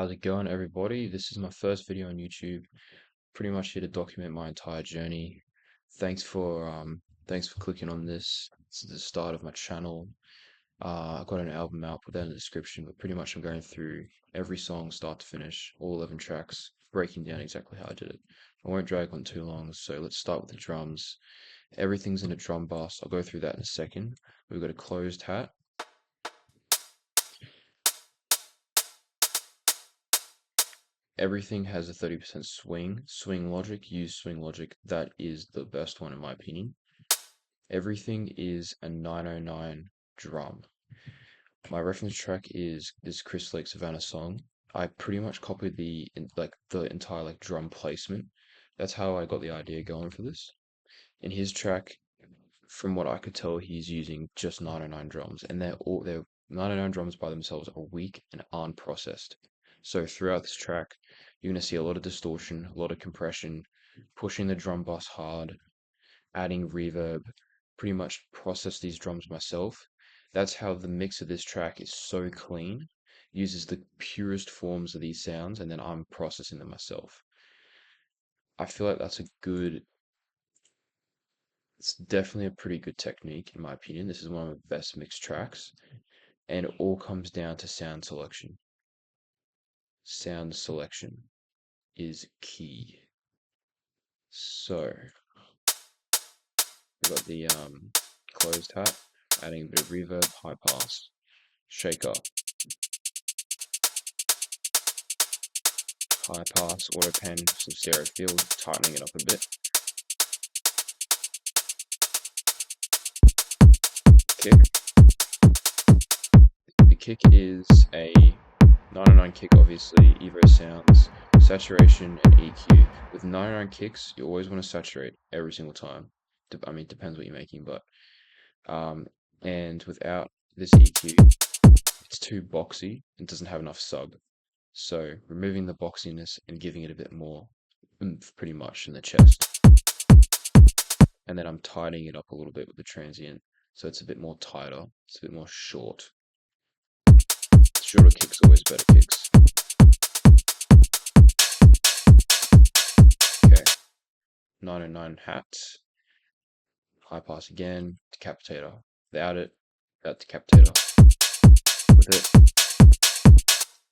How's it going, everybody? This is my first video on YouTube. Pretty much here to document my entire journey. Thanks for clicking on this. This is the start of my channel. I got an album out, put that in the description, but pretty much I'm going through every song start to finish, all 11 tracks, breaking down exactly how I did it. I won't drag on too long, so let's start with the drums. Everything's in a drum bus. I'll go through that in a second. We've got a closed hat. Everything has a 30% swing. Swing logic, use swing logic. That is the best one in my opinion. Everything is a 909 drum. My reference track is this Chris Lake Savannah song. I pretty much copied the entire drum placement. That's how I got the idea going for this. In his track, from what I could tell, he's using just 909 drums, and they're 909 drums by themselves are weak and unprocessed. So throughout this track, you're going to see a lot of distortion, a lot of compression, pushing the drum bus hard, adding reverb, pretty much process these drums myself. That's how the mix of this track is so clean, uses the purest forms of these sounds, and then I'm processing them myself. I feel like it's definitely a pretty good technique in my opinion. This is one of the best mixed tracks, and it all comes down to sound selection. Sound selection is key. So we've got the closed hat, adding a bit of reverb, high pass, shaker, high pass, auto pen, some stereo field, tightening it up a bit. Kick. The kick is a 909 kick, obviously, Evo sounds, saturation, and EQ. With 909 kicks, you always want to saturate every single time. I mean, depends what you're making, but and without this EQ, it's too boxy and doesn't have enough sub. So removing the boxiness and giving it a bit more oomph, pretty much in the chest. And then I'm tightening it up a little bit with the transient, so it's a bit more tighter, it's a bit more short. Shorter kicks, always better kicks. Okay, 909 hat, high pass again, decapitator. Without it, that decapitator. With it,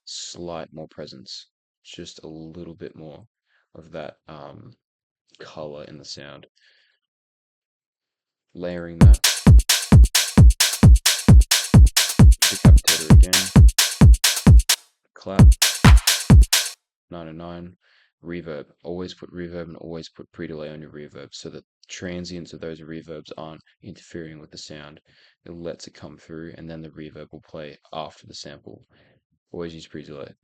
slight more presence, just a little bit more of that color in the sound. Layering that, decapitator again, clap, 909, reverb. Always put reverb and always put pre-delay on your reverb so that transients of those reverbs aren't interfering with the sound. It lets it come through, and then the reverb will play after the sample. Always use pre-delay.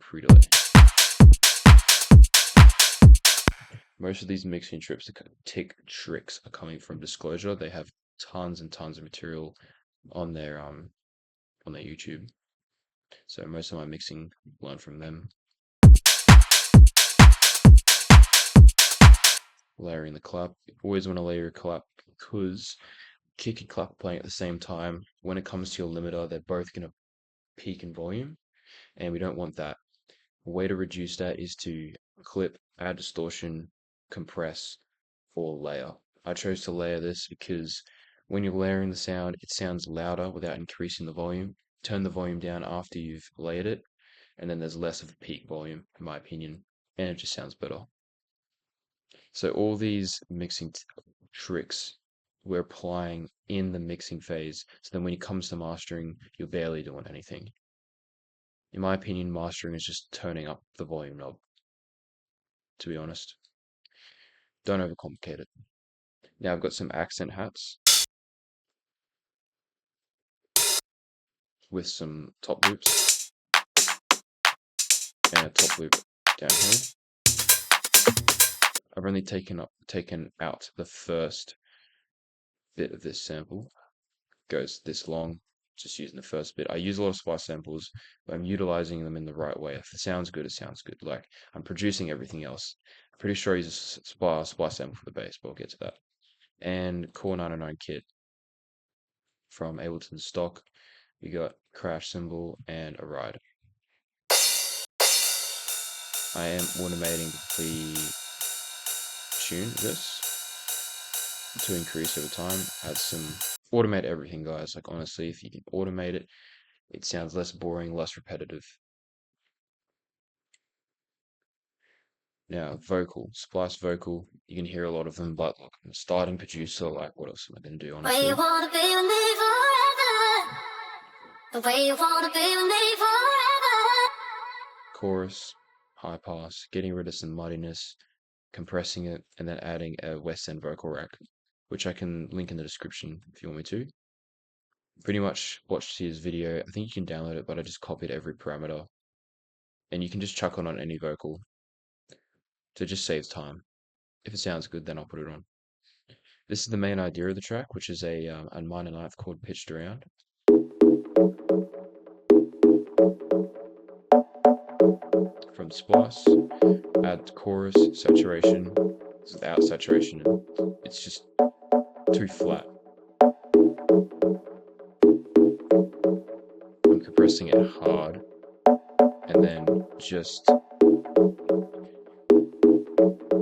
Most of these mixing tricks are coming from Disclosure. They have tons and tons of material on their YouTube. So most of my mixing learned from them. Layering the clap. You always want to layer your clap because kick and clap playing at the same time. When it comes to your limiter, they're both going to peak in volume, and we don't want that. A way to reduce that is to clip, add distortion, compress, or layer. I chose to layer this because when you're layering the sound, it sounds louder without increasing the volume. Turn the volume down after you've layered it, and then there's less of a peak volume, in my opinion, and it just sounds better. So all these mixing tricks we're applying in the mixing phase, so then when it comes to mastering, you're barely doing anything. In my opinion, mastering is just turning up the volume knob, to be honest. Don't overcomplicate it. Now I've got some accent hats with some top loops and a top loop down here. I've only taken out the first bit of this sample. Goes this long, just using the first bit. I use a lot of splice samples, but I'm utilizing them in the right way. If it sounds good, it sounds good. Like, I'm producing everything else. I'm pretty sure I use a splice sample for the bass, but we'll get to that. And Core 909 kit from Ableton stock. We got crash cymbal and a ride. I am automating the tune this to increase over time. Add some automate everything, guys. Like, honestly, if you can automate it, it sounds less boring, less repetitive. Now, vocal, splice vocal, you can hear a lot of them, but look, I'm a starting producer, like, what else am I going to do, honestly? Way you wanna be with me forever. The way you wanna be with me forever. Chorus, high pass, getting rid of some muddiness, compressing it, and then adding a West End vocal rack, which I can link in the description if you want me to. Pretty much watched his video. I think you can download it, but I just copied every parameter. And you can just chuck on any vocal. So it just saves time. If it sounds good, then I'll put it on. This is the main idea of the track, which is a minor ninth chord pitched around. From splice, add chorus, saturation, without saturation, it's just too flat. I'm compressing it hard, and then just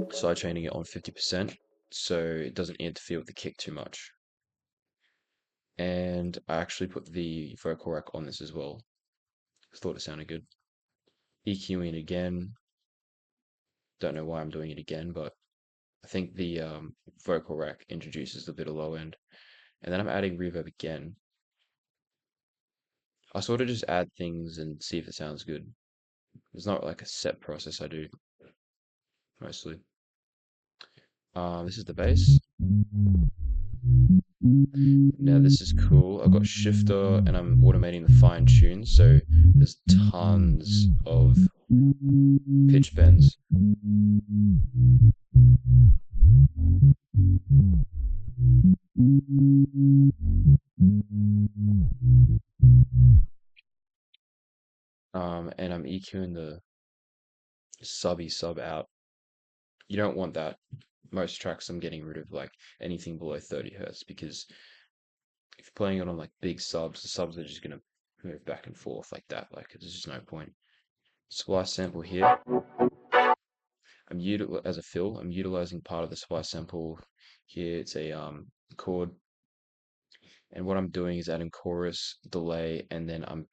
sidechaining it on 50%, so it doesn't interfere with the kick too much. And I actually put the vocal rack on this as well. Thought it sounded good. EQing again. Don't know why I'm doing it again, but I think the vocal rack introduces the bit of low end. And then I'm adding reverb again. I sort of just add things and see if it sounds good. It's not like a set process I do, mostly. This is the bass. Now this is cool. I've got shifter and I'm automating the fine tune, so there's tons of pitch bends. And I'm EQing the sub out. You don't want that. Most tracks I'm getting rid of like anything below 30 hertz because if you're playing it on like big subs, the subs are just gonna move back and forth like that. Like there's just no point. Splice sample here. As a fill. I'm utilizing part of the splice sample here. It's a chord, and what I'm doing is adding chorus, delay, and then I'm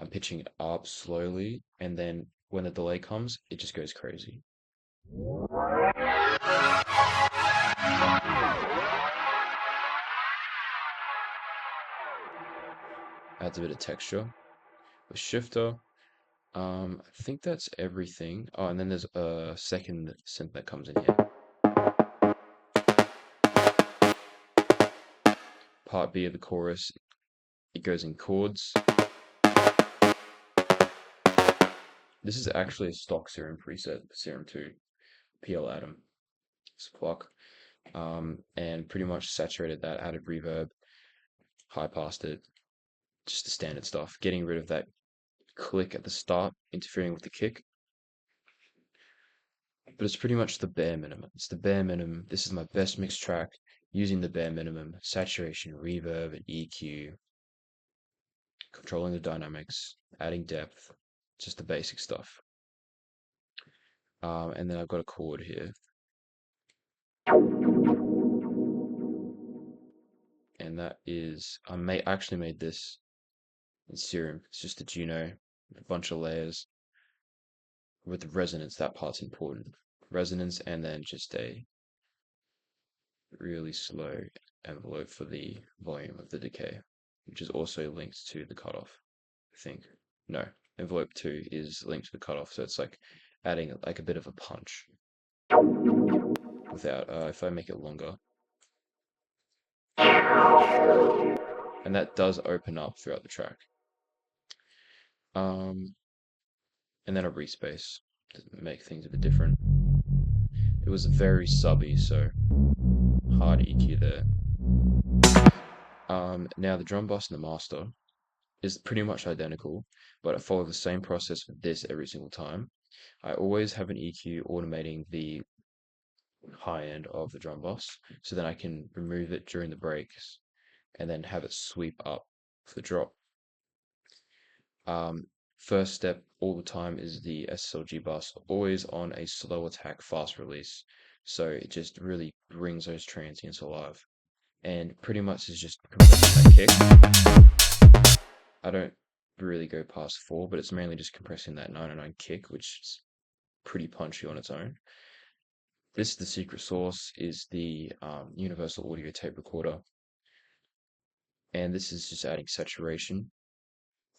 pitching it up slowly, and then when the delay comes, it just goes crazy. Adds a bit of texture. With shifter, I think that's everything. Oh, and then there's a second synth that comes in here. Part B of the chorus, it goes in chords. This is actually a stock Serum preset, Serum 2, PL Atom. It's pluck. And pretty much saturated that, added reverb, high passed it, just the standard stuff. Getting rid of that click at the start, interfering with the kick. But it's pretty much the bare minimum. It's the bare minimum. This is my best mix track using the bare minimum. Saturation, reverb, and EQ. Controlling the dynamics, adding depth, just the basic stuff. And then I've got a chord here. And that is, I actually made this in Serum. It's just a Juno, a bunch of layers. With the resonance, that part's important. Resonance and then just a really slow envelope for the volume of the decay, which is also linked to the cutoff, I think. No, envelope 2 is linked to the cutoff, so it's like adding like a bit of a punch without, if I make it longer. And that does open up throughout the track. Um, and then a respace to make things a bit different. It was very subby, so hard EQ there. Now the drum bus and the master is pretty much identical, but I follow the same process with this every single time. I always have an EQ automating the high end of the drum bus, so then I can remove it during the breaks and then have it sweep up for the drop. First step all the time is the SSLG bus, always on a slow attack, fast release. So it just really brings those transients alive. And pretty much is just compressing that kick. I don't really go past 4, but it's mainly just compressing that 909 kick, which is pretty punchy on its own. This, the secret sauce, is the universal audio tape recorder. And this is just adding saturation.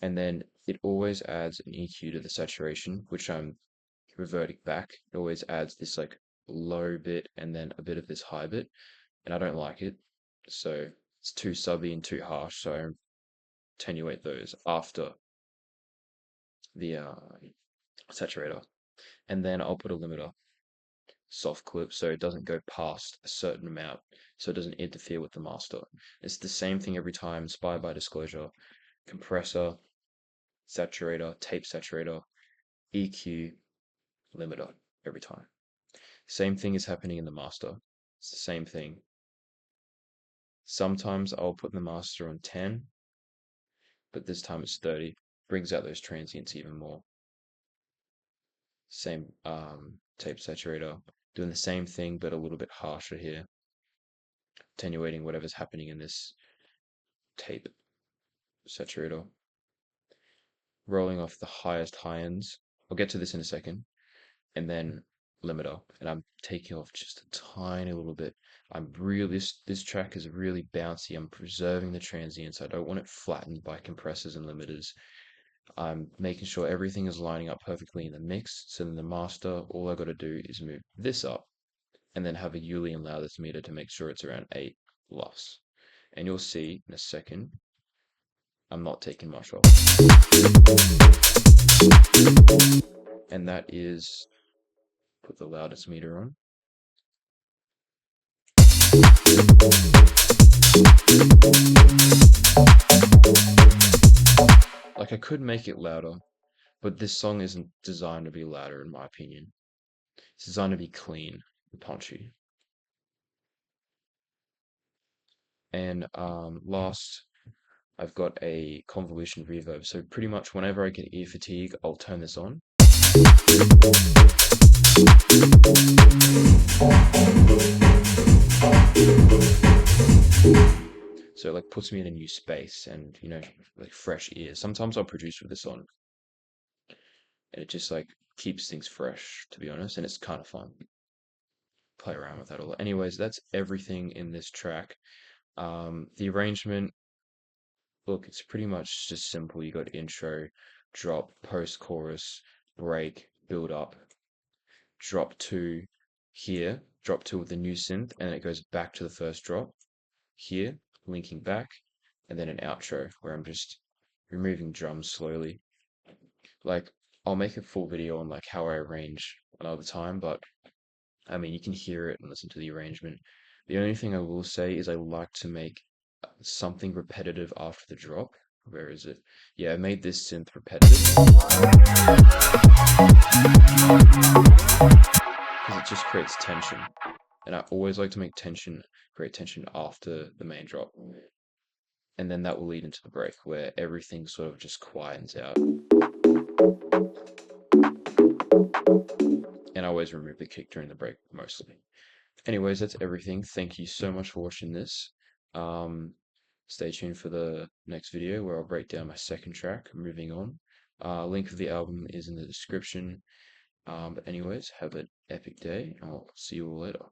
And then it always adds an EQ to the saturation, which I'm reverting back. It always adds this like low bit and then a bit of this high bit, and I don't like it. So it's too subby and too harsh, so I attenuate those after the saturator. And then I'll put a limiter, soft clip, so it doesn't go past a certain amount, so it doesn't interfere with the master. It's the same thing every time, inspired by Disclosure. Compressor, saturator, tape saturator, EQ, limiter every time. Same thing is happening in the master. It's the same thing. Sometimes I'll put the master on 10, but this time it's 30. Brings out those transients even more. Same tape saturator. Doing the same thing, but a little bit harsher here. Attenuating whatever's happening in this tape saturator. Rolling off the highest high ends. I'll get to this in a second. And then limiter, and I'm taking off just a tiny little bit. I'm really this track is really bouncy. I'm preserving the transients. I don't want it flattened by compressors and limiters. I'm making sure everything is lining up perfectly in the mix. So in the master, all I got to do is move this up, and then have a Ulian loudness meter to make sure it's around 8 loss. And you'll see in a second, I'm not taking much off. And that is, put the loudest meter on. Like I could make it louder, but this song isn't designed to be louder in my opinion. It's designed to be clean and punchy. And last, I've got a convolution reverb. So pretty much whenever I get ear fatigue, I'll turn this on. So it like puts me in a new space and, you know, like fresh ears. Sometimes I'll produce with this on, and it just like keeps things fresh, to be honest, and it's kind of fun. Play around with that a lot. Anyways, that's everything in this track. The arrangement, look, it's pretty much just simple. You got intro, drop, post chorus, break, build up, drop 2 here, drop 2 with the new synth, and it goes back to the first drop here, linking back, and then an outro where I'm just removing drums slowly. Like, I'll make a full video on like how I arrange another time, but I mean, you can hear it and listen to the arrangement. The only thing I will say is I like to make something repetitive after the drop. Where is it? Yeah, I made this synth repetitive because it just creates tension. And I always like to make tension, create tension after the main drop. And then that will lead into the break where everything sort of just quietens out. And I always remove the kick during the break mostly. Anyways, that's everything. Thank you so much for watching this. Stay tuned for the next video where I'll break down my second track, moving on. Link of the album is in the description. But anyways, have an epic day, and I'll see you all later.